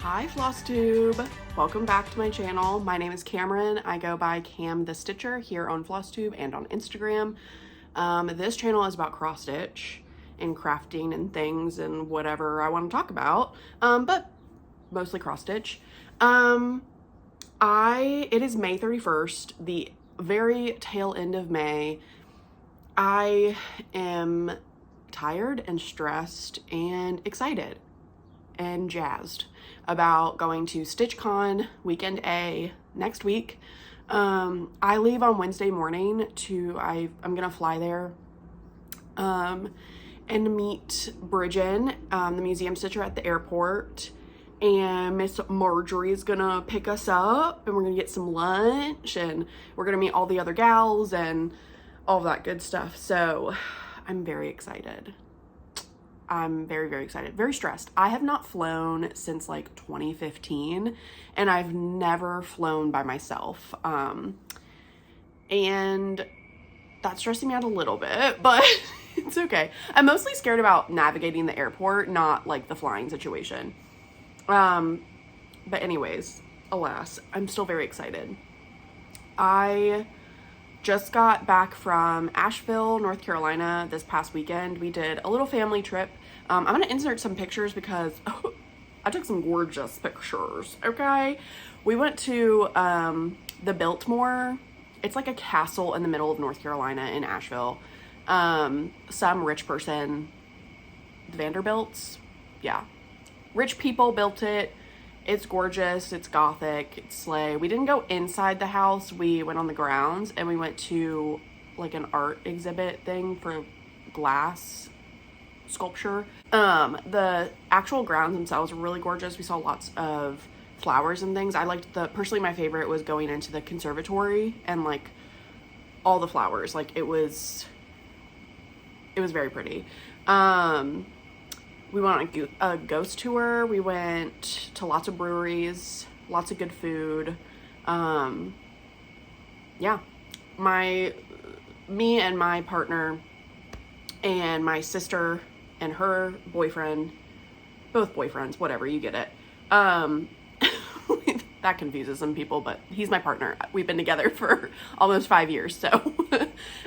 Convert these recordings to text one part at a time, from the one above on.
Hi Flosstube! Welcome back to my channel. My name is Cameron. I go by Cam the Stitcher here on Flosstube and on Instagram. This channel is about cross stitch and crafting and things and whatever I want to talk about, but mostly cross stitch. It is May 31st, the very tail end of May. I am tired and stressed and excited and jazzed about going to StitchCon Weekend A next week. I leave on Wednesday morning I'm gonna fly there and meet Bridget, the museum stitcher at the airport, and Miss Marjorie's gonna pick us up and we're gonna get some lunch and we're gonna meet all the other gals and all that good stuff. So I'm very excited. I'm very, very excited. Very stressed. I have not flown since like 2015 and I've never flown by myself. And that's stressing me out a little bit, but it's okay. I'm mostly scared about navigating the airport, not like the flying situation. But anyways, alas, I'm still very excited. I just got back from Asheville, North Carolina this past weekend. We did a little family trip. I'm gonna insert some pictures because I took some gorgeous pictures, okay? We went to the Biltmore. It's like a castle in the middle of North Carolina in Asheville. Some rich person, Vanderbilts, yeah. Rich people built it. It's gorgeous, it's gothic, it's slay. We didn't go inside the house, we went on the grounds and we went to like an art exhibit thing for glass sculpture. The actual grounds themselves were really gorgeous. We saw lots of flowers and things. I liked personally my favorite was going into the conservatory and like all the flowers. Like it was very pretty. We went on a ghost tour. We went to lots of breweries, lots of good food. Yeah, me and my partner and my sister and her boyfriend, both boyfriends, whatever, you get it. That confuses some people, but he's my partner. We've been together for almost 5 years, so.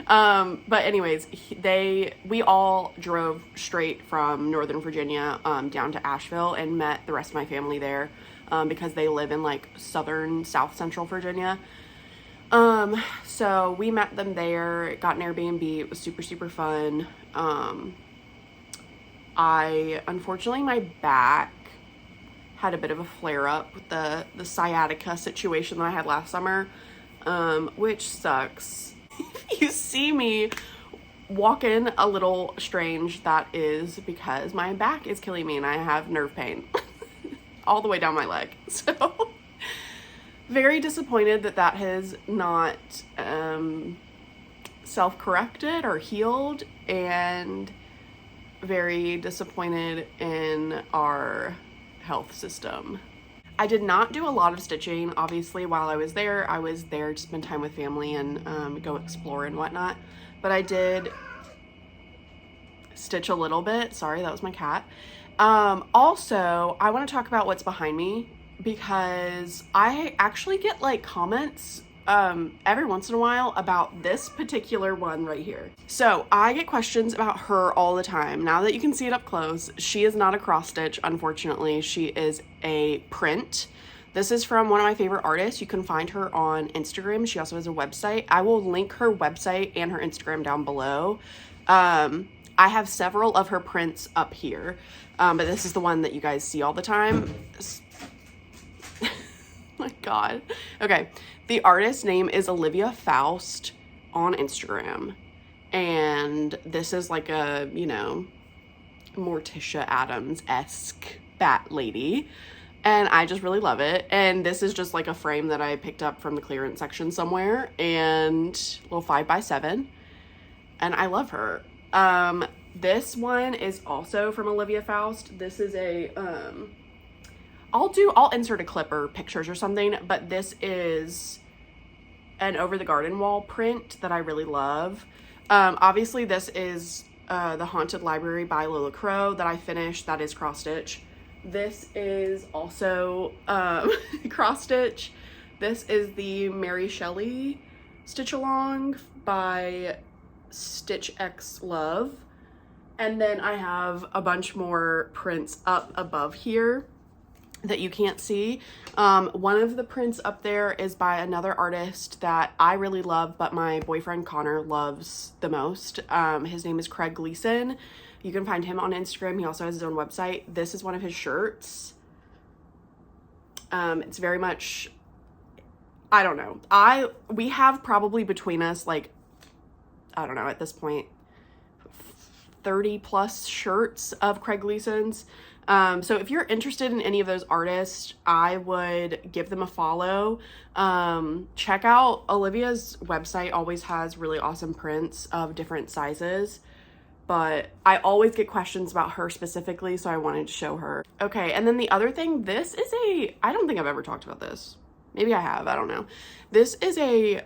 But anyways, we all drove straight from Northern Virginia down to Asheville and met the rest of my family there because they live in like South Central Virginia. So we met them there, got an Airbnb. It was super, super fun. Unfortunately, my back had a bit of a flare-up with the sciatica situation that I had last summer, which sucks. If you see me walking a little strange, that is because my back is killing me and I have nerve pain all the way down my leg. So very disappointed that has not self-corrected or healed, and very disappointed in our health system. I did not do a lot of stitching, obviously, while I was there. I was there to spend time with family and go explore and whatnot, but I did stitch a little bit. Sorry, that was my cat. Also, I want to talk about what's behind me because I actually get like comments every once in a while about this particular one right here. So I get questions about her all the time. Now that you can see it up close, she is not a cross stitch, unfortunately. She is a print. This is from one of my favorite artists. You can find her on Instagram. She also has a website. I will link her website and her Instagram down below. I have several of her prints up here, but this is the one that you guys see all the time. My God. Okay. The artist's name is Olivia Faust on Instagram. And this is like a, Morticia Adams-esque bat lady. And I just really love it. And this is just like a frame that I picked up from the clearance section somewhere. And a little 5x7. And I love her. This one is also from Olivia Faust. This is a, I'll insert a clip or pictures or something, but this is an over the garden wall print that I really love. Obviously this is The Haunted Library by Lola Crow that I finished. That is cross stitch. This is also cross stitch. This is the Mary Shelley stitch along by Stitch X Love. And then I have a bunch more prints up above here that you can't see. One of the prints up there is by another artist that I really love, but my boyfriend Connor loves the most. His name is Craig Gleason. You can find him on Instagram. He also has his own website. This is one of his shirts. It's very much, I don't know. We have probably between us, like, I don't know, at this point, 30 plus shirts of Craig Gleason's. So if you're interested in any of those artists, I would give them a follow. Check out Olivia's website, always has really awesome prints of different sizes, but I always get questions about her specifically, so I wanted to show her. Okay, and then the other thing, this is I don't think I've ever talked about this. Maybe I have, I don't know. This is a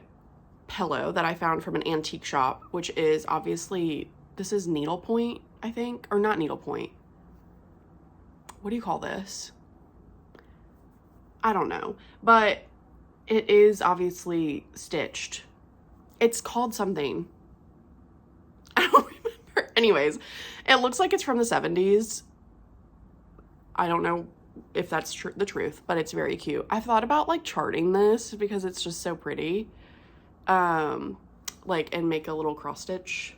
pillow that I found from an antique shop, which is obviously, this is needlepoint, I think, or not needlepoint. What do you call this? I don't know, but it is obviously stitched. It's called something. I don't remember. Anyways, it looks like it's from the 70s. I don't know if that's the truth, but it's very cute. I thought about like charting this because it's just so pretty. Like, and make a little cross stitch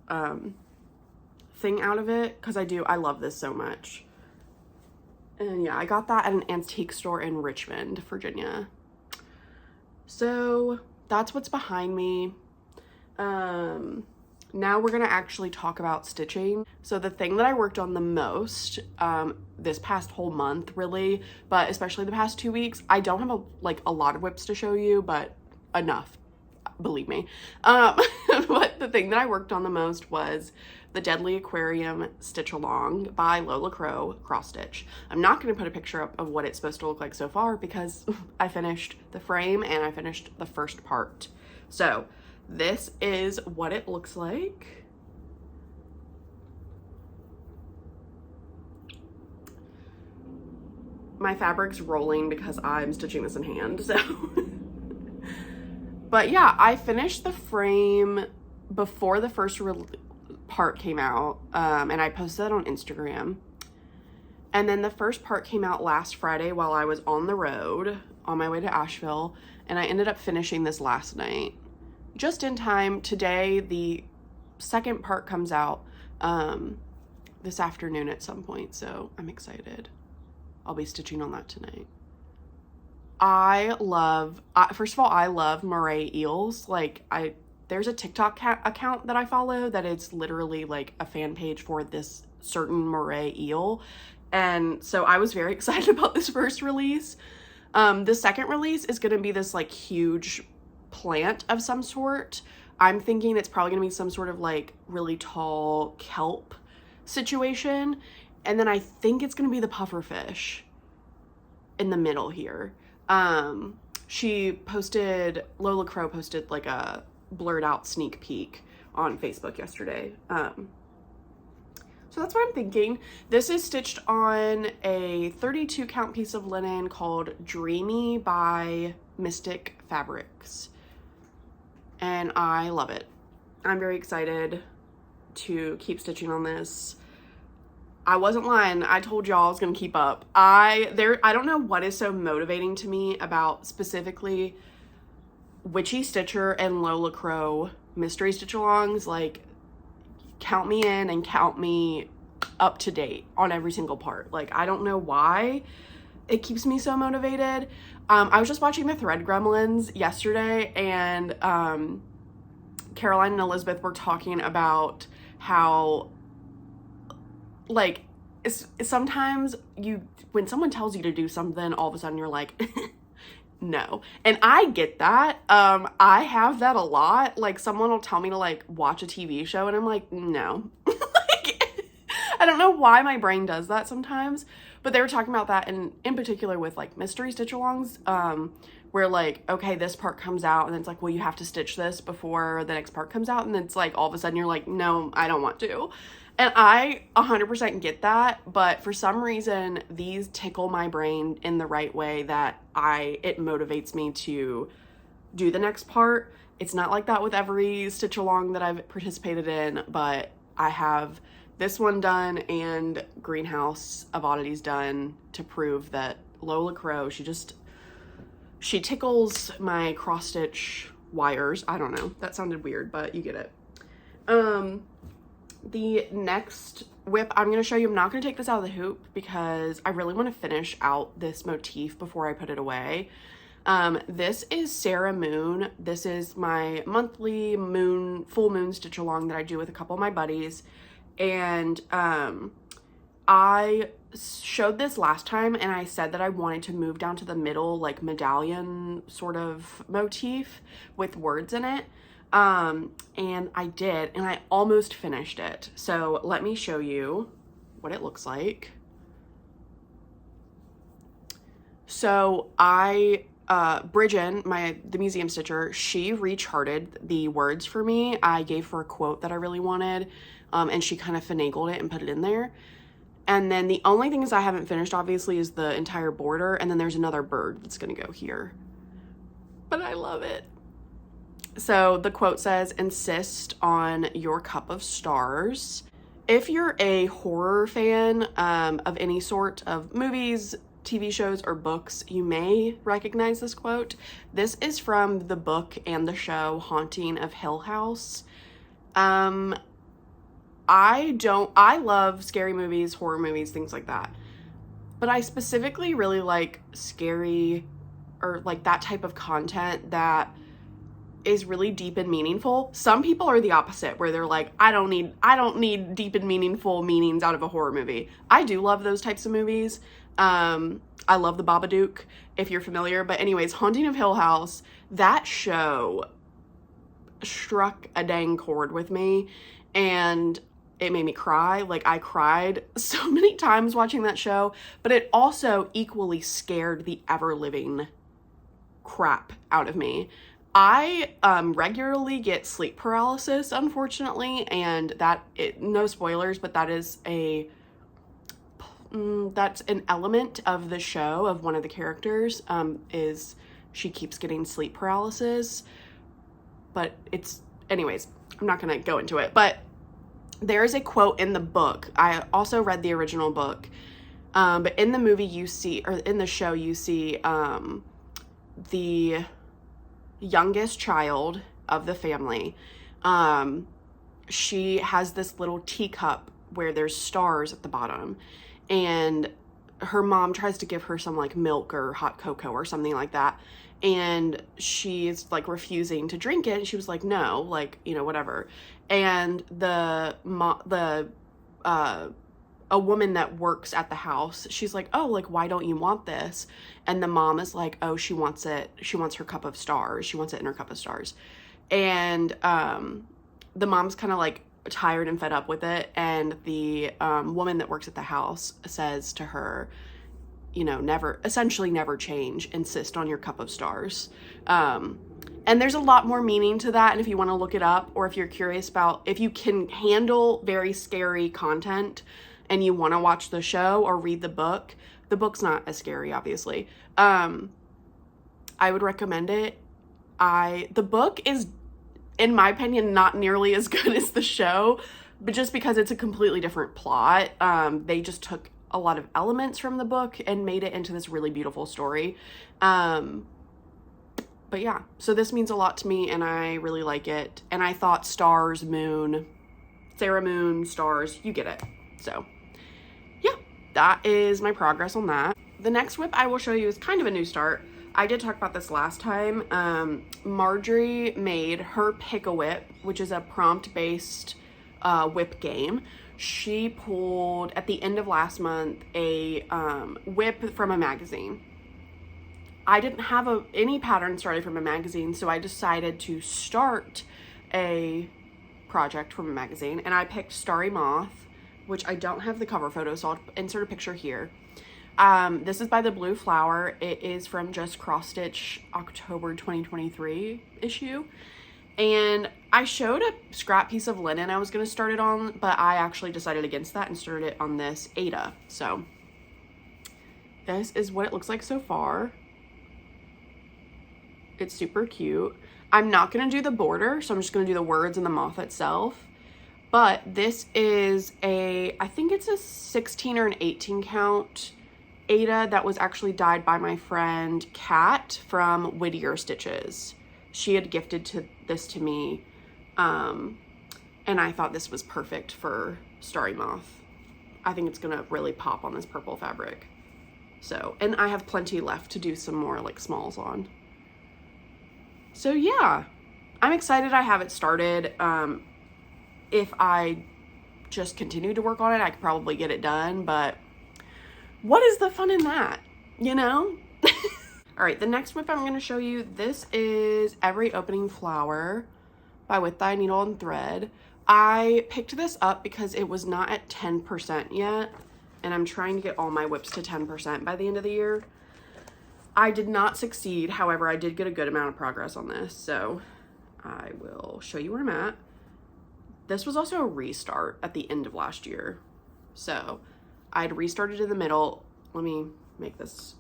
thing out of it, because I love this so much. And yeah, I got that at an antique store in Richmond, Virginia. So that's what's behind me. Now we're gonna actually talk about stitching. So the thing that I worked on the most this past whole month, really, but especially the past 2 weeks, I don't have a lot of whips to show you, but enough, believe me. But the thing that I worked on the most was the Deadly Aquarium Stitch Along by Lola Crow cross stitch. I'm not going to put a picture up of what it's supposed to look like so far because I finished the frame and I finished the first part. So this is what it looks like. My fabric's rolling because I'm stitching this in hand, so. But yeah, I finished the frame before the first part came out, and I posted that on Instagram. And then the first part came out last Friday while I was on the road on my way to Asheville, and I ended up finishing this last night. Just in time. Today, the second part comes out this afternoon at some point, so I'm excited. I'll be stitching on that tonight. First of all, I love moray eels. Like, there's a TikTok account that I follow that is literally like a fan page for this certain moray eel. And so I was very excited about this first release. The second release is going to be this like huge plant of some sort. I'm thinking it's probably going to be some sort of like really tall kelp situation. And then I think it's going to be the pufferfish in the middle here. Lola Crow posted like a blurred out sneak peek on Facebook yesterday. So that's what I'm thinking. This is stitched on a 32 count piece of linen called Dreamy by Mystic Fabrics. And I love it. I'm very excited to keep stitching on this. I wasn't lying. I told y'all I was gonna keep up. I don't know what is so motivating to me about specifically Witchy Stitcher and Lola Crow mystery stitch alongs. Like, count me in and count me up to date on every single part. Like, I don't know why it keeps me so motivated. I was just watching the Thread Gremlins yesterday, and Caroline and Elizabeth were talking about how, like, sometimes when someone tells you to do something, all of a sudden you're like, no. And I get that. I have that a lot. Like, someone will tell me to like watch a TV show and I'm like, no. Like, I don't know why my brain does that sometimes, but they were talking about that in particular with like mystery stitch alongs, where like, okay, this part comes out and then it's like, well, you have to stitch this before the next part comes out. And then it's like, all of a sudden you're like, no, I don't want to. And I 100% get that, but for some reason, these tickle my brain in the right way that it motivates me to do the next part. It's not like that with every stitch along that I've participated in, but I have this one done and Greenhouse of Oddities done to prove that Lola Crow, she tickles my cross stitch wires. I don't know, that sounded weird, but you get it. The next whip I'm going to show you, I'm not going to take this out of the hoop because I really want to finish out this motif before I put it away. This is Sarah Moon. This is my monthly full moon stitch along that I do with a couple of my buddies. And I showed this last time and I said that I wanted to move down to the middle, like medallion sort of motif with words in it. And I did, and I almost finished it. So let me show you what it looks like. So Bridget, the museum stitcher, she recharted the words for me. I gave her a quote that I really wanted, and she kind of finagled it and put it in there. And then the only things I haven't finished, obviously, is the entire border, and then there's another bird that's gonna go here. But I love it. So the quote says, "Insist on your cup of stars." If you're a horror fan of any sort of movies, TV shows, or books, you may recognize this quote. This is from the book and the show Haunting of Hill House. I love scary movies, horror movies, things like that. But I specifically really like scary or like that type of content that is really deep and meaningful. Some people are the opposite, where they're like, I don't need deep and meaningful meanings out of a horror movie. I do love those types of movies. I love The Babadook, if you're familiar. But anyways, Haunting of Hill House, that show struck a dang chord with me, and it made me cry. Like, I cried so many times watching that show, but it also equally scared the ever-living crap out of me. I regularly get sleep paralysis, unfortunately, and no spoilers, but that's an element of the show, of one of the characters, is she keeps getting sleep paralysis. But anyways, I'm not gonna go into it, but there's a quote in the book. I also read the original book, but in the movie in the show you see the youngest child of the family. She has this little teacup where there's stars at the bottom, and her mom tries to give her some like milk or hot cocoa or something like that, and she's like refusing to drink it, and she was like, no, like, you know, whatever. And a woman that works at the house, she's like, oh, like, why don't you want this? And the mom is like, oh, she wants her cup of stars. She wants it in her cup of stars. And the mom's kind of like tired and fed up with it. And the woman that works at the house says to her, you know, never change, insist on your cup of stars. And there's a lot more meaning to that. And if you want to look it up, or if you're curious about if you can handle very scary content and you want to watch the show or read the book's not as scary, obviously. I would recommend it. The book is, in my opinion, not nearly as good as the show, but just because it's a completely different plot. They just took a lot of elements from the book and made it into this really beautiful story. But yeah, so this means a lot to me, and I really like it. And I thought stars, moon, Sarah Moon, stars, you get it. So yeah, that is my progress on that. The next whip I will show you is kind of a new start. I did talk about this last time. Marjorie made her Pick-a-Whip, which is a prompt-based whip game. She pulled, at the end of last month, a whip from a magazine. I didn't have any pattern started from a magazine, so I decided to start a project from a magazine, and I picked Starry Moth, which I don't have the cover photo, so I'll insert a picture here. This is by the Blue Flower. It is from Just Cross Stitch October 2023 issue, and I showed a scrap piece of linen I was going to start it on, but I actually decided against that and started it on this Ada. So this is what it looks like so far. It's super cute. I'm not going to do the border, so I'm just going to do the words and the moth itself. But this is I think it's a 16 or an 18 count Ada that was actually dyed by my friend Kat from Whittier Stitches. She had gifted this to me, and I thought this was perfect for Starry Moth. I think it's gonna really pop on this purple fabric. So, and I have plenty left to do some more like smalls on. So yeah, I'm excited I have it started. If I just continue to work on it, I could probably get it done, but what is the fun in that, you know? All right, the next whip I'm going to show you, this is Every Opening Flower by With Thy Needle and Thread. I picked this up because it was not at 10% yet, and I'm trying to get all my whips to 10% by the end of the year. I did not succeed, however, I did get a good amount of progress on this, so I will show you where I'm at. This was also a restart at the end of last year, so I'd restarted in the middle. Let me make this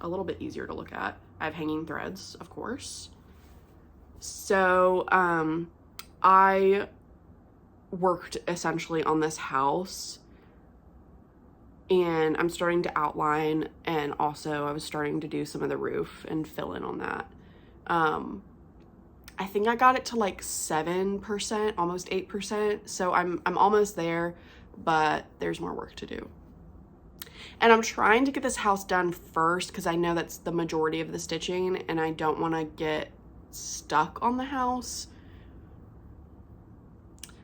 a little bit easier to look at. I have hanging threads, of course. So I worked essentially on this house, and I'm starting to outline, and also I was starting to do some of the roof and fill in on that. I think I got it to like 7%, almost 8%. So I'm almost there, but there's more work to do. And I'm trying to get this house done first because I know that's the majority of the stitching, and I don't want to get stuck on the house.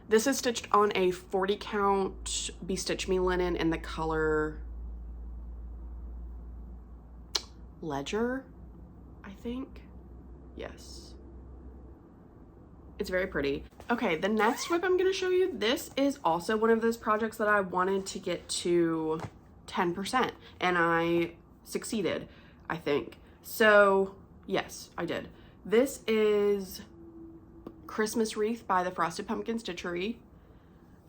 This is stitched on a 40 count Be Stitch Me linen in the color Ledger, I think. Yes. It's very pretty. Okay, the next whip I'm going to show you, this is also one of those projects that I wanted to get to 10%, and I succeeded, I think. So, yes, I did. This is Christmas Wreath by the Frosted Pumpkin Stitchery.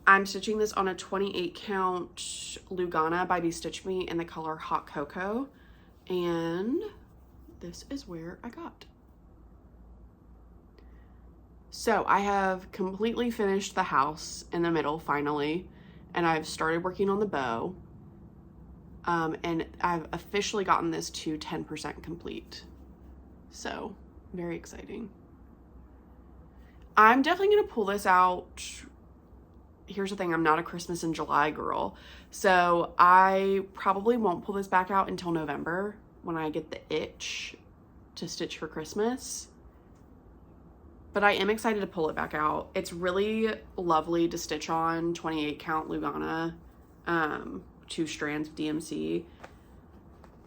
I'm stitching this on a 28 count Lugana by Be Stitch Me in the color Hot Cocoa, and this is where I got. So I have completely finished the house in the middle finally, and I've started working on the bow, and I've officially gotten this to 10% complete. So very exciting. I'm definitely going to pull this out. Here's the thing, I'm not a Christmas in July girl, so I probably won't pull this back out until November when I get the itch to stitch for Christmas. But I am excited to pull it back out. It's really lovely to stitch on 28 count Lugana, 2 strands of DMC.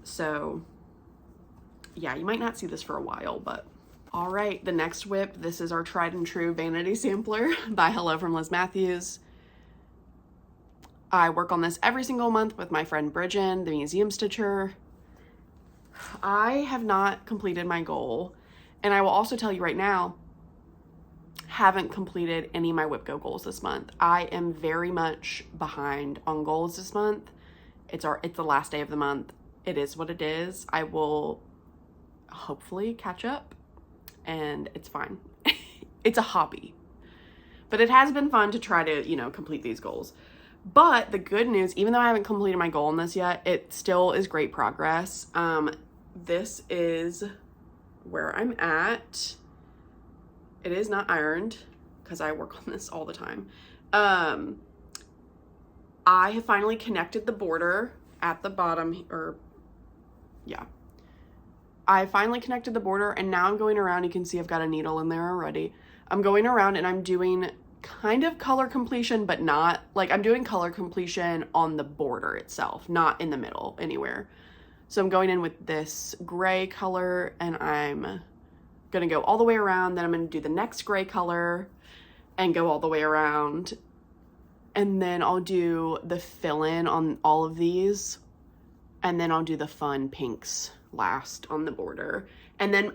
So yeah, you might not see this for a while, but all right, the next whip, this is our tried and true Vanity sampler by Hello from Liz Matthews. I work on this every single month with my friend Bridget, the museum stitcher. I have not completed my goal, and I will also tell you right now, haven't completed any of my whip go goals this month. I am very much behind on goals this month. It's the last day of the month. It is what it is. I will hopefully catch up, and it's fine. It's a hobby, but it has been fun to try to, you know, complete these goals. But the good news, even though I haven't completed my goal on this yet, it still is great progress. This is where I'm at. It is not ironed because I work on this all the time. I have finally connected the border at the bottom, I finally connected the border, and now I'm going around. You can see I've got a needle in there already. I'm going around and I'm doing kind of color completion, but not like, I'm doing color completion on the border itself, not in the middle anywhere. So I'm going in with this gray color, and I'm gonna go all the way around. Then I'm gonna do the next gray color and go all the way around, and then I'll do the fill-in on all of these, and then I'll do the fun pinks last on the border, and then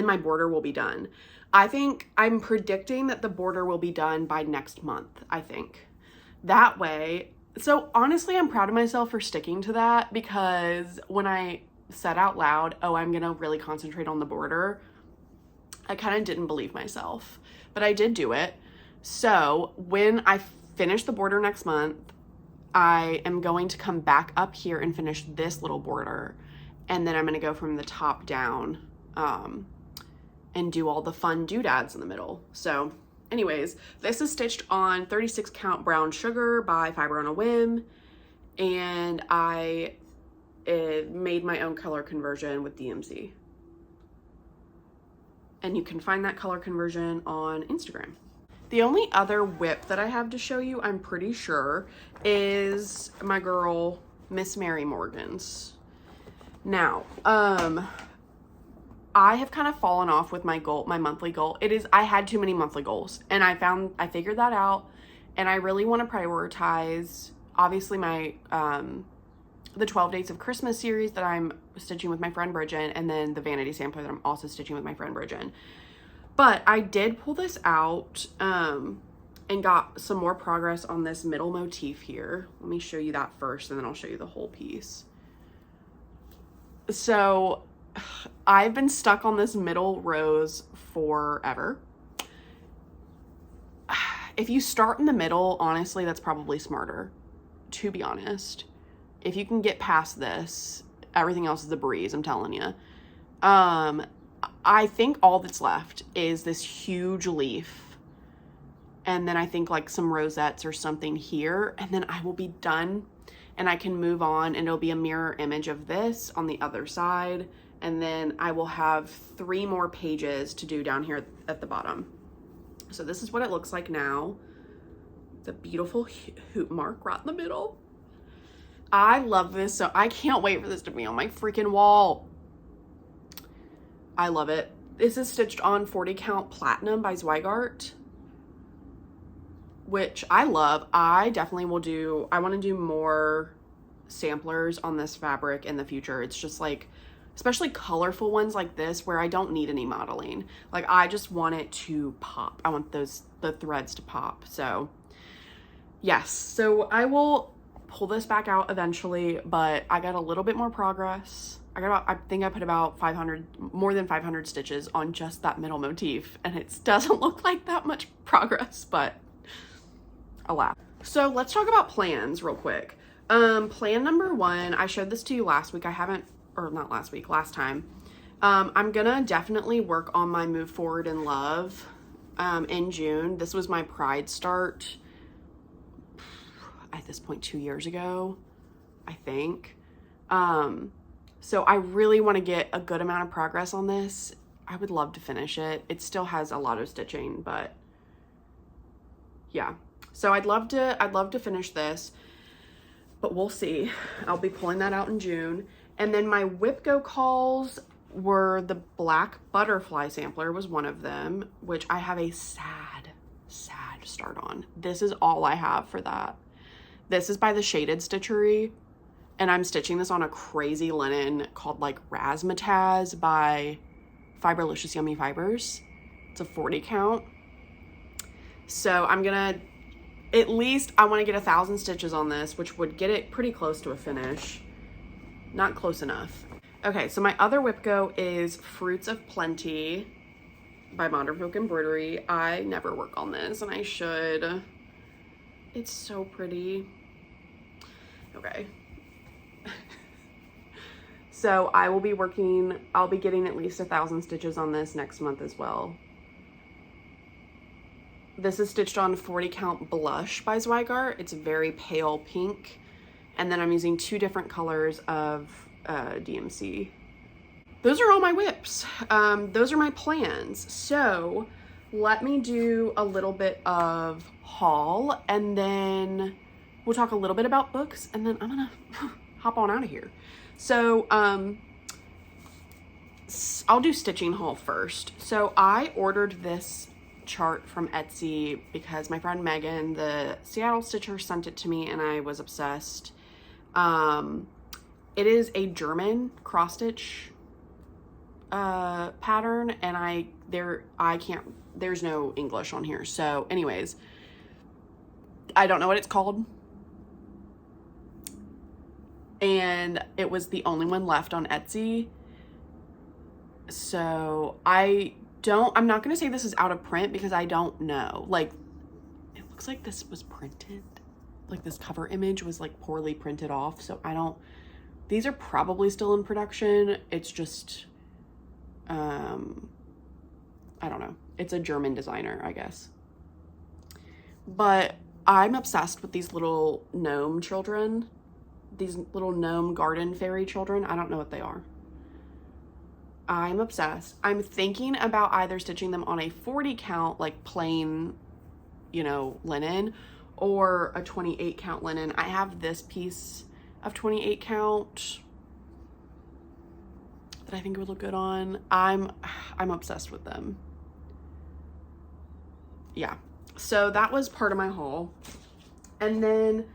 my border will be done. I think I'm predicting that the border will be done by next month, I think. That way, so honestly, I'm proud of myself for sticking to that, because when I said out loud, oh, I'm gonna really concentrate on the border, I kind of didn't believe myself, but I did do it. So when I finish the border next month, I am going to come back up here and finish this little border, and then I'm going to go from the top down and do all the fun doodads in the middle. So anyways, this is stitched on 36 count brown sugar by Fiber on a Whim, and I made my own color conversion with DMC. And you can find that color conversion on Instagram. The only other whip that I have to show you, I'm pretty sure, is my girl, Miss Mary Morgan's. Now, I have kind of fallen off with my goal, my monthly goal. I had too many monthly goals, and I figured that out, and I really want to prioritize, obviously, my, the 12 Days of Christmas series that I'm stitching with my friend Bridget, and then the Vanity sampler that I'm also stitching with my friend Bridget. But I did pull this out and got some more progress on this middle motif here. Let me show you that first, and then I'll show you the whole piece. So I've been stuck on this middle rose forever. If you start in the middle, honestly, that's probably smarter, to be honest. If you can get past this, everything else is a breeze, I'm telling you. I think all that's left is this huge leaf, and then I think like some rosettes or something here, and then I will be done, and I can move on, and it'll be a mirror image of this on the other side, and then I will have 3 more pages to do down here at the bottom. So this is what it looks like now. It's a beautiful hoop mark right in the middle. I love this, so I can't wait for this to be on my freaking wall. I love it. This is stitched on 40 count platinum by Zweigart, which I love. I definitely will do, I want to do more samplers on this fabric in the future. It's just like, especially colorful ones like this where I don't need any modeling. Like I just want it to pop. I want the threads to pop. So yes, so I will pull this back out eventually, but I got a little bit more progress. I think I put about more than 500 stitches on just that middle motif, and it doesn't look like that much progress, but alas. So let's talk about plans real quick. Plan number 1, I showed this to you last week. Last time. I'm gonna definitely work on my Move Forward in Love in June. This was my Pride start at this point 2 years ago, I think. So I really want to get a good amount of progress on this. I would love to finish it. It still has a lot of stitching, but yeah. So I'd love to finish this, but we'll see. I'll be pulling that out in June. And then my whip go calls were the black butterfly sampler was one of them, which I have a sad start on. This is all I have for that. This is by the Shaded Stitchery, and I'm stitching this on a crazy linen called like Razzmatazz by Fiberlicious Yummy Fibers. It's a 40 count. So I'm gonna, at least I wanna get 1,000 stitches on this, which would get it pretty close to a finish. Not close enough. Okay, so my other whip go is Fruits of Plenty by Modern Folk Embroidery. I never work on this, and I should. It's so pretty. Okay. So I'll be getting at least 1,000 stitches on this next month as well. This is stitched on 40 count Blush by Zweigart. It's very pale pink. And then I'm using 2 different colors of DMC. Those are all my whips. Those are my plans. So let me do a little bit of haul, and then we'll talk a little bit about books, and then I'm gonna hop on out of here. So I'll do stitching haul first. So I ordered this chart from Etsy because my friend Megan, the Seattle Stitcher, sent it to me, and I was obsessed. It is a German cross stitch pattern, and there's no English on here. So anyways, I don't know what it's called. And it was the only one left on Etsy. So I'm not going to say this is out of print because I don't know. Like, it looks like this was printed. Like, this cover image was like poorly printed off. So these are probably still in production. It's just, I don't know. It's a German designer, I guess. But I'm obsessed with these little gnome children. These little gnome garden fairy children. I don't know what they are. I'm obsessed. I'm thinking about either stitching them on a 40 count, like plain, you know, linen, or a 28 count linen. I have this piece of 28 count that I think would look good on. I'm obsessed with them. Yeah. So that was part of my haul. And then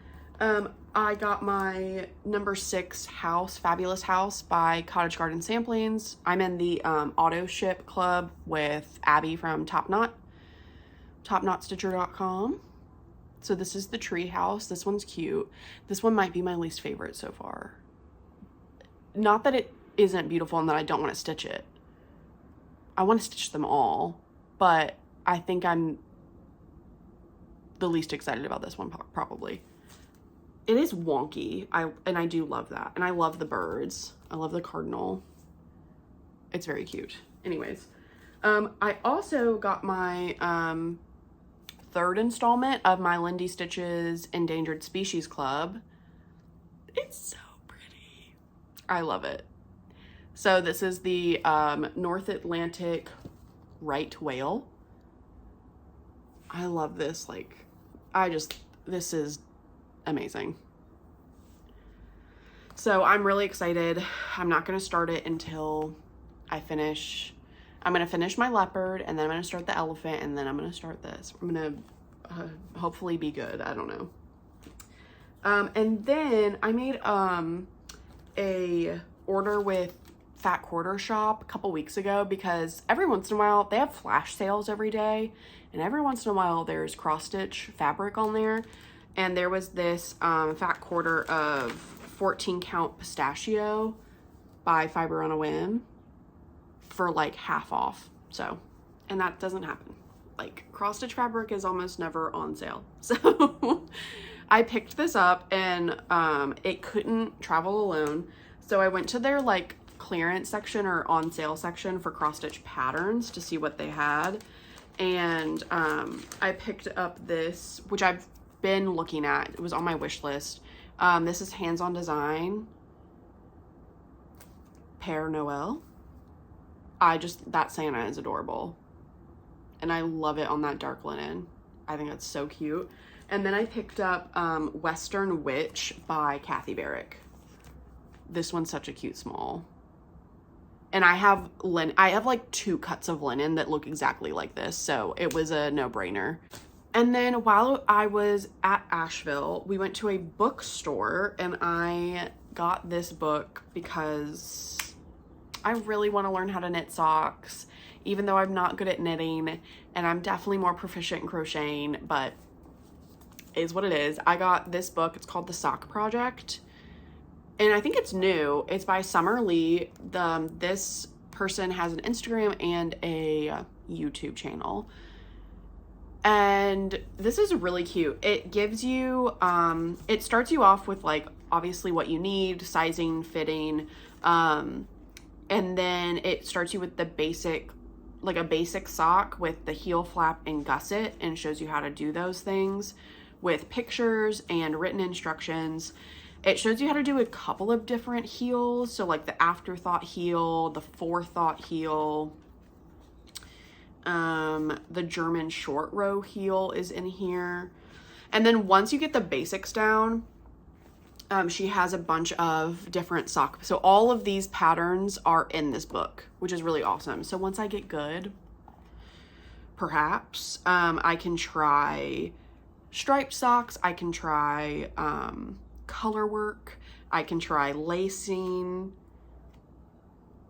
I got my number 6 house, Fabulous House by Cottage Garden Samplings. I'm in the auto ship club with Abby from Top Knot, topknotstitcher.com. So this is the tree house. This one's cute. This one might be my least favorite so far. Not that it isn't beautiful and that I don't want to stitch it. I want to stitch them all, but I think I'm the least excited about this one probably. It is wonky, and I do love that. And I love the birds. I love the cardinal. It's very cute. Anyways, I also got my 3rd installment of my Lindy Stitches Endangered Species Club. It's so pretty. I love it. So this is the North Atlantic right whale. I love this. Like, this is amazing. So I'm really excited. I'm not going to start it until I'm going to finish my leopard, and then I'm going to start the elephant, and then I'm going to start this. I'm going to hopefully be good. I don't know. And then I made a order with Fat Quarter Shop a couple weeks ago, because every once in a while they have flash sales every day, and every once in a while there's cross stitch fabric on there. And there was this fat quarter of 14 count pistachio by Fiber on a Whim for like half off. So, and that doesn't happen. Like, cross stitch fabric is almost never on sale. So I picked this up, and it couldn't travel alone. So I went to their like clearance section or on sale section for cross stitch patterns to see what they had. And I picked up this, which I've been looking at. It was on my wish list. This is Hands on Design Père Noël. That Santa is adorable, and I love it on that dark linen. I think that's so cute. And then I picked up Western Witch by Kathy Barrick. This one's such a cute small, and I have like 2 cuts of linen that look exactly like this, so it was a no-brainer. And then while I was at Asheville, we went to a bookstore, and I got this book because I really want to learn how to knit socks, even though I'm not good at knitting, and I'm definitely more proficient in crocheting, but it is what it is. I got this book. It's called The Sock Project, and I think it's new. It's by Summer Lee. This person has an Instagram and a YouTube channel. And this is really cute. It gives you, it starts you off with like, obviously what you need, sizing, fitting, and then it starts you with the basic, like a basic sock with the heel flap and gusset, and shows you how to do those things with pictures and written instructions. It shows you how to do a couple of different heels. So like the afterthought heel, the forethought heel, the German short row heel is in here. And then once you get the basics down, she has a bunch of different sock. So all of these patterns are in this book, which is really awesome. So once I get good, perhaps, I can try striped socks. I can try, color work. I can try lacing.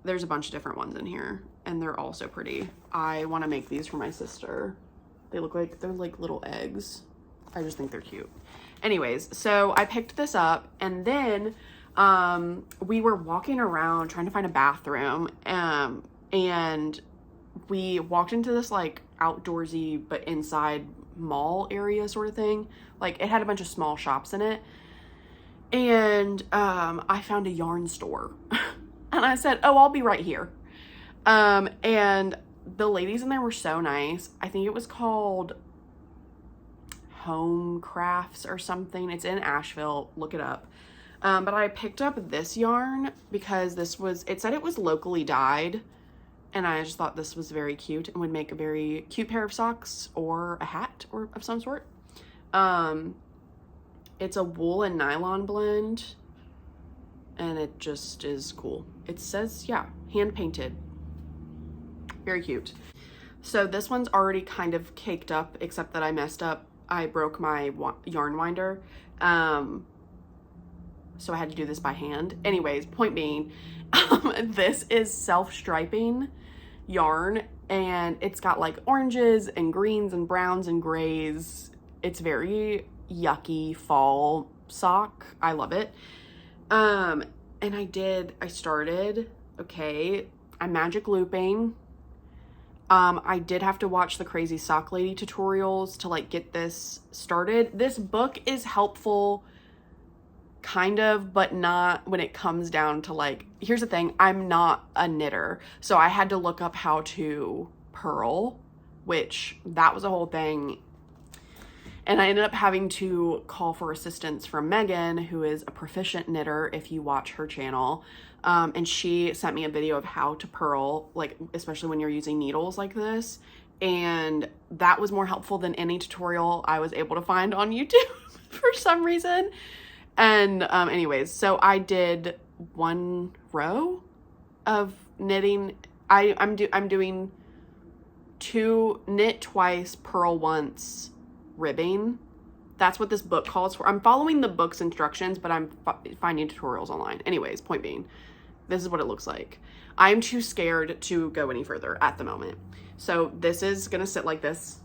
there's a bunch of different ones in here, and they're all so pretty. I want to make these for my sister. They look like, they're like little eggs. I just think they're cute. Anyways, so I picked this up, and then we were walking around trying to find a bathroom, and we walked into this like outdoorsy but inside mall area sort of thing. Like, it had a bunch of small shops in it, and I found a yarn store. And I said, oh, I'll be right here. And the ladies in there were so nice. I think it was called Home Crafts or something. It's in Asheville. Look it up. But I picked up this yarn because it said it was locally dyed. And I just thought this was very cute and would make a very cute pair of socks or a hat or of some sort. It's a wool and nylon blend. And it just is cool. It says, yeah, hand painted. Very cute. So this one's already kind of caked up, except that I messed up. I broke my yarn winder. So I had to do this by hand. Anyways, point being, this is self-striping yarn, and it's got like oranges and greens and browns and grays. It's very yucky fall sock. I love it. And I started, okay, I'm magic looping. I did have to watch the Crazy Sock Lady tutorials to like get this started. This book is helpful, kind of, but not when it comes down to like, here's the thing, I'm not a knitter. So I had to look up how to purl, which that was a whole thing. And I ended up having to call for assistance from Megan, who is a proficient knitter, if you watch her channel. And she sent me a video of how to purl, like, especially when you're using needles like this. And that was more helpful than any tutorial I was able to find on YouTube for some reason. And anyways, so I did one row of knitting. I'm doing two, knit twice, purl once, ribbing. That's what this book calls for. I'm following the book's instructions, but I'm finding tutorials online. Anyways, point being, this is what it looks like. I'm too scared to go any further at the moment. So this is gonna sit like this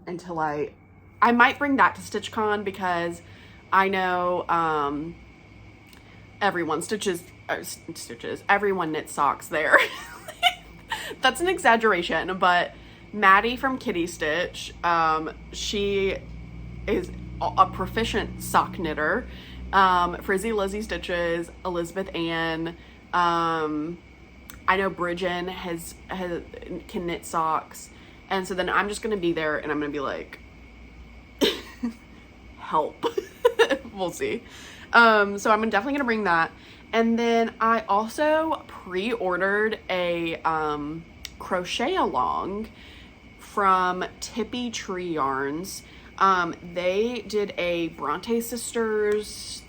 until I might bring that to StitchCon, because I know everyone everyone knits socks there. That's an exaggeration, but Maddie from Kitty Stitch, she is a proficient sock knitter. Frizzy Lizzie Stitches, Elizabeth Ann, I know Bridgen can knit socks, and so then I'm just gonna be there and I'm gonna be like, help. We'll see. So I'm definitely gonna bring that. And then I also pre-ordered a crochet along from Tippy Tree Yarns. They did a Bronte Sisters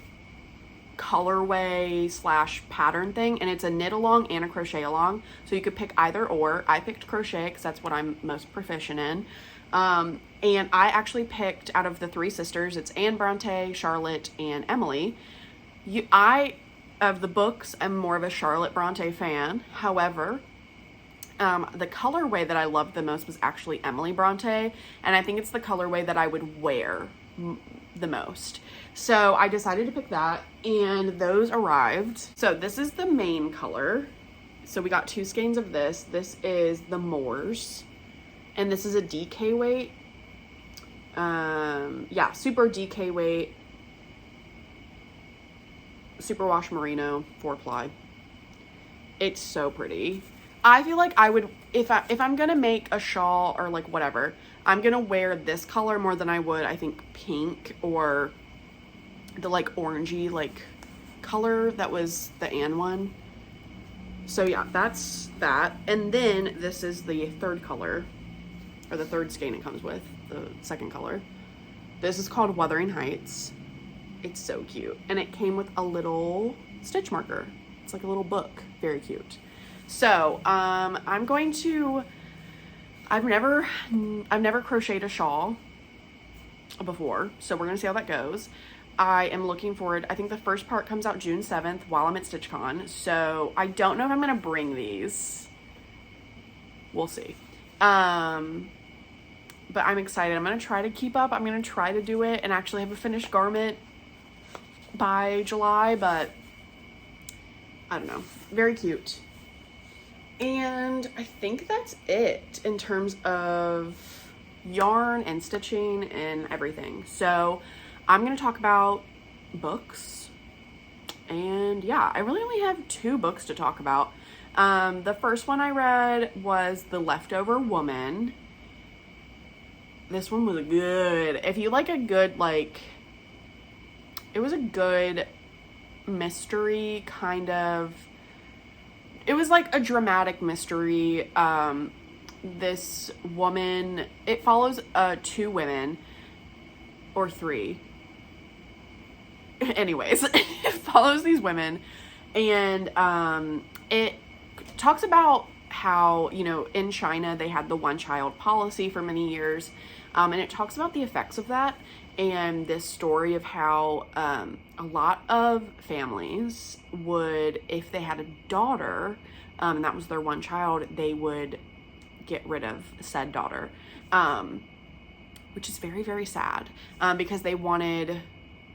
colorway / pattern thing, and it's a knit along and a crochet along, so you could pick either or. I picked crochet because that's what I'm most proficient in. And I actually picked, out of the three sisters, it's Anne Bronte, Charlotte, and Emily. Of the books, I'm more of a Charlotte Bronte fan. However, the colorway that I loved the most was actually Emily Bronte, and I think it's the colorway that I would wear the most. So I decided to pick that, and those arrived. So this is the main color. So we got 2 skeins of this. This is the Moors, and this is a DK weight. Yeah, super DK weight. Superwash merino 4-ply. It's so pretty. I feel like I would, if I'm gonna make a shawl or like whatever, I'm gonna wear this color more than I would, I think, pink or the like orangey like color that was the Anne one. So yeah, that's that. And then this is the third color, or the third skein it comes with, the second color. This is called Wuthering Heights. It's so cute, and it came with a little stitch marker. It's like a little book. Very cute. So I'm going to, I've never crocheted a shawl before, so we're gonna see how that goes. I am looking forward. I think the first part comes out June 7th while I'm at StitchCon. So I don't know if I'm going to bring these. We'll see. But I'm excited. I'm going to try to keep up. I'm going to try to do it and actually have a finished garment by July, but I don't know. Very cute. And I think that's it in terms of yarn and stitching and everything. So I'm going to talk about books. And yeah, I really only have 2 books to talk about. The first one I read was The Leftover Woman. This one was good. If you like a good, like, it was a good mystery kind of, it was like a dramatic mystery. This woman, it follows 2 women, or 3. Anyways, it follows these women, and it talks about how, you know, in China they had the one-child policy for many years, and it talks about the effects of that, and this story of how a lot of families would, if they had a daughter, and that was their one child, they would get rid of said daughter, which is very, very sad, because they wanted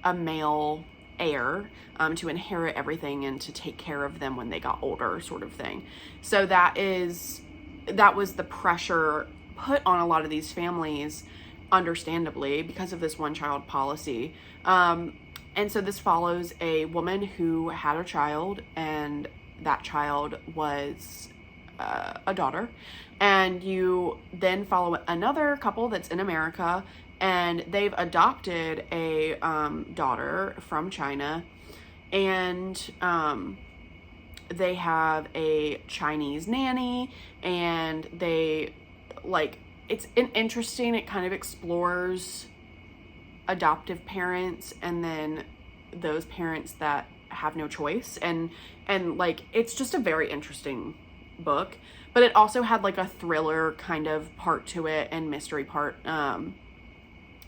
a male heir to inherit everything and to take care of them when they got older, sort of thing. So that was the pressure put on a lot of these families, understandably, because of this one-child policy. And so this follows a woman who had a child, and that child was a daughter. And you then follow another couple that's in America, and they've adopted a daughter from China, and they have a Chinese nanny, and they, like, it's interesting. It kind of explores adoptive parents and then those parents that have no choice, and like, it's just a very interesting book. But it also had like a thriller kind of part to it and mystery part,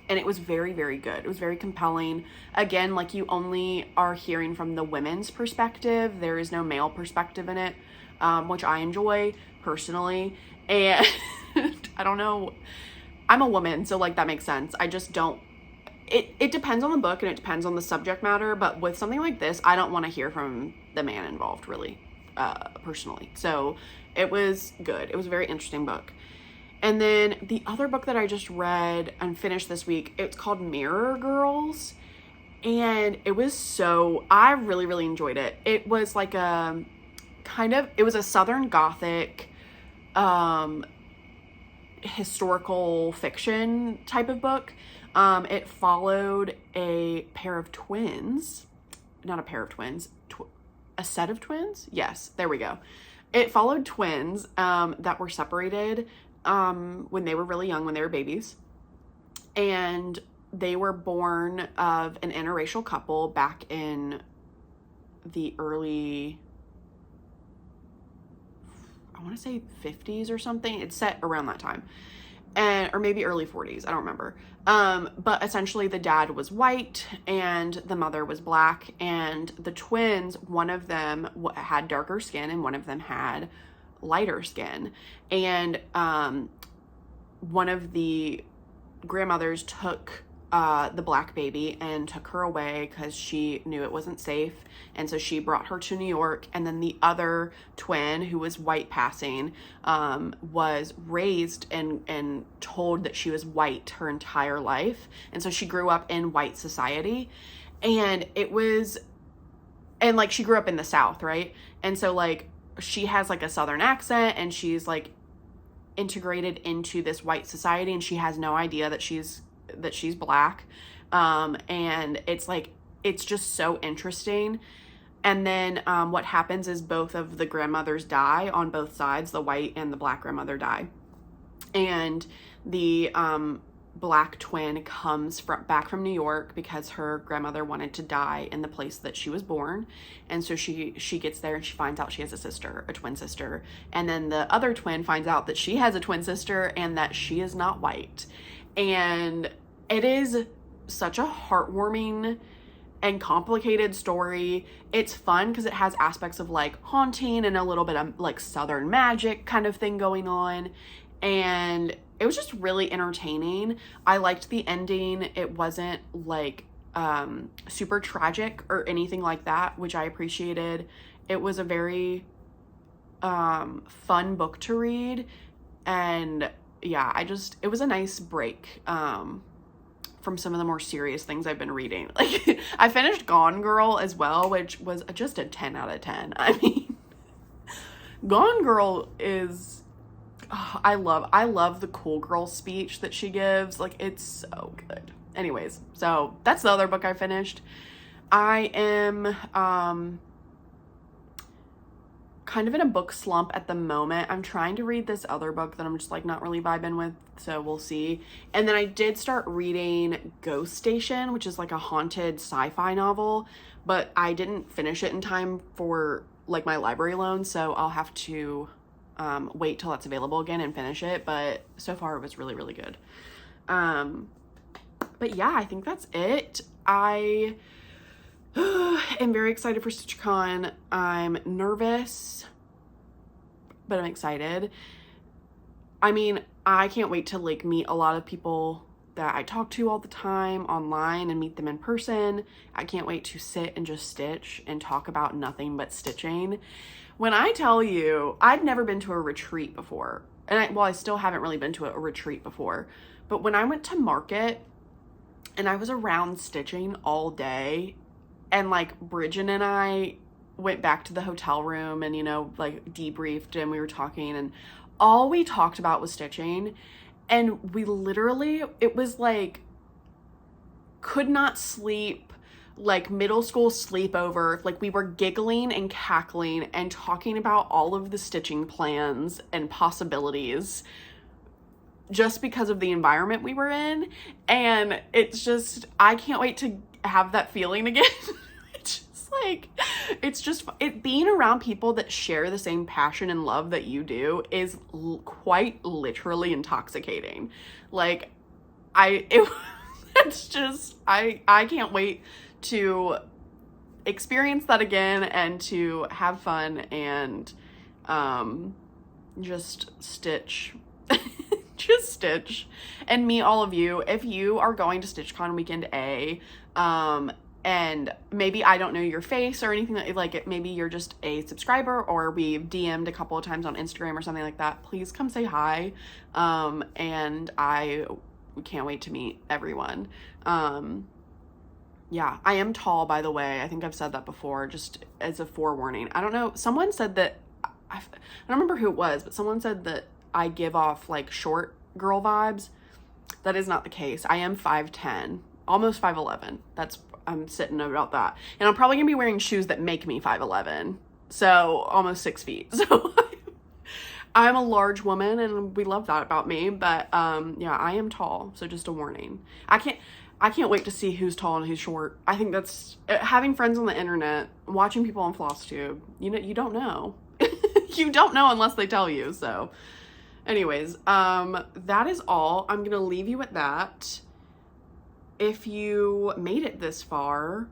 and it was very, very good. It was very compelling. Again, like, you only are hearing from the women's perspective. There is no male perspective in it, which I enjoy personally. And I don't know, I'm a woman, so like that makes sense. I just don't, it depends on the book and it depends on the subject matter, but with something like this, I don't want to hear from the man involved, really, personally. So it was good. It was a very interesting book. And then the other book that I just read and finished this week, it's called Mirror Girls, and it was I really, really enjoyed it. It was like a kind of, it was a Southern Gothic, historical fiction type of book. It followed a pair of twins, not a pair of twins, a set of twins. Yes, there we go. It followed twins, that were separated, when they were really young, when they were babies, and they were born of an interracial couple back in the early, I want to say 50s or something. It's set around that time, and or maybe early 40s, I don't remember. But essentially the dad was white and the mother was black, and the twins, one of them had darker skin and one of them had lighter skin, and one of the grandmothers took the black baby and took her away because she knew it wasn't safe, and so she brought her to New York. And then the other twin, who was white passing, was raised and told that she was white her entire life, and so she grew up in white society, and like, she grew up in the South, right? And so like, she has like a Southern accent, and she's like integrated into this white society, and she has no idea that she's black. And it's like, it's just so interesting. And then what happens is both of the grandmothers die on both sides. The white and the black grandmother die, and the black twin comes back from New York because her grandmother wanted to die in the place that she was born. And so she gets there and she finds out she has a twin sister. And then the other twin finds out that she has a twin sister and that she is not white. And it is such a heartwarming and complicated story. It's fun because it has aspects of like haunting and a little bit of like southern magic kind of thing going on, and it was just really entertaining. I liked the ending. It wasn't like super tragic or anything like that, which I appreciated. It was a very fun book to read, and yeah, it was a nice break from some of the more serious things I've been reading. Like, I finished Gone Girl as well, which was just a 10 out of 10. I mean, Gone Girl is, oh, I love the cool girl speech that she gives. Like, it's so good. Anyways, so that's the other book I finished. I am kind of in a book slump at the moment. I'm trying to read this other book that I'm just like not really vibing with, so we'll see. And then I did start reading Ghost Station, which is like a haunted sci-fi novel, but I didn't finish it in time for like my library loan, so I'll have to wait till that's available again and finish it. But so far it was really, really good. But yeah, I think that's it. I am very excited for StitchCon. I'm nervous, but I'm excited. I mean, I can't wait to like meet a lot of people that I talk to all the time online and meet them in person. I can't wait to sit and just stitch and talk about nothing but stitching. When I tell you, I've never been to a retreat before, and I still haven't really been to a retreat before, but when I went to market and I was around stitching all day, and like Bridget and I went back to the hotel room and, you know, like debriefed, and we were talking, and all we talked about was stitching. And we literally, it was like, could not sleep, like middle school sleepover. Like, we were giggling and cackling and talking about all of the stitching plans and possibilities just because of the environment we were in. And it's just, I can't wait to have that feeling again. It's just being around people that share the same passion and love that you do is quite literally intoxicating. Like, it's just, I can't wait to experience that again and to have fun and just stitch. Just stitch and meet all of you. If you are going to StitchCon weekend A, and maybe I don't know your face or anything, like maybe you're just a subscriber, or we've DM'd a couple of times on Instagram or something like that, please come say hi. And I can't wait to meet everyone. Yeah, I am tall, by the way. I think I've said that before, just as a forewarning. I don't know, someone said that, I don't remember who it was, but someone said that I give off like short girl vibes. That is not the case. I am 5'10", almost 5'11". I'm sitting about that. And I'm probably gonna be wearing shoes that make me 5'11", so almost 6 feet. So I'm a large woman, and we love that about me. But yeah, I am tall, so just a warning. I can't wait to see who's tall and who's short. I think that's, having friends on the internet, watching people on Flosstube, you don't know. You don't know unless they tell you. So anyways, that is all. I'm gonna leave you at that. If you made it this far,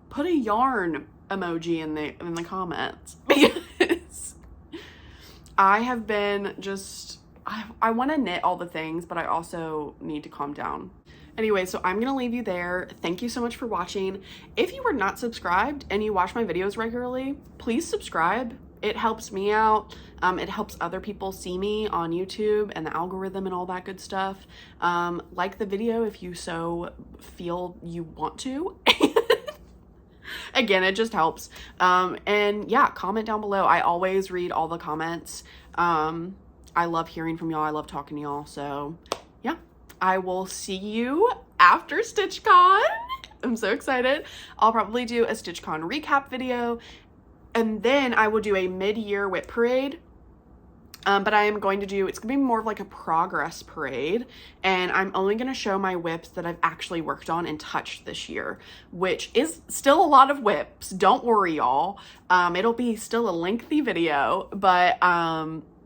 put a yarn emoji in the comments, because I have been just, I want to knit all the things, but I also need to calm down. Anyway, so I'm gonna leave you there. Thank you so much for watching. If you are not subscribed and you watch my videos regularly, please subscribe. It helps me out. It helps other people see me on YouTube and the algorithm and all that good stuff. Like the video if you so feel you want to. Again, it just helps. And yeah, comment down below. I always read all the comments. I love hearing from y'all. I love talking to y'all. So yeah, I will see you after StitchCon. I'm so excited. I'll probably do a StitchCon recap video, and then I will do a mid-year whip parade. But I am going to do, it's gonna be more of like a progress parade, and I'm only gonna show my whips that I've actually worked on and touched this year, which is still a lot of whips. Don't worry, y'all. It'll be still a lengthy video, but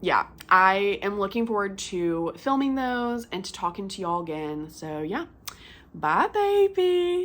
yeah, I am looking forward to filming those and to talking to y'all again. So yeah, bye baby.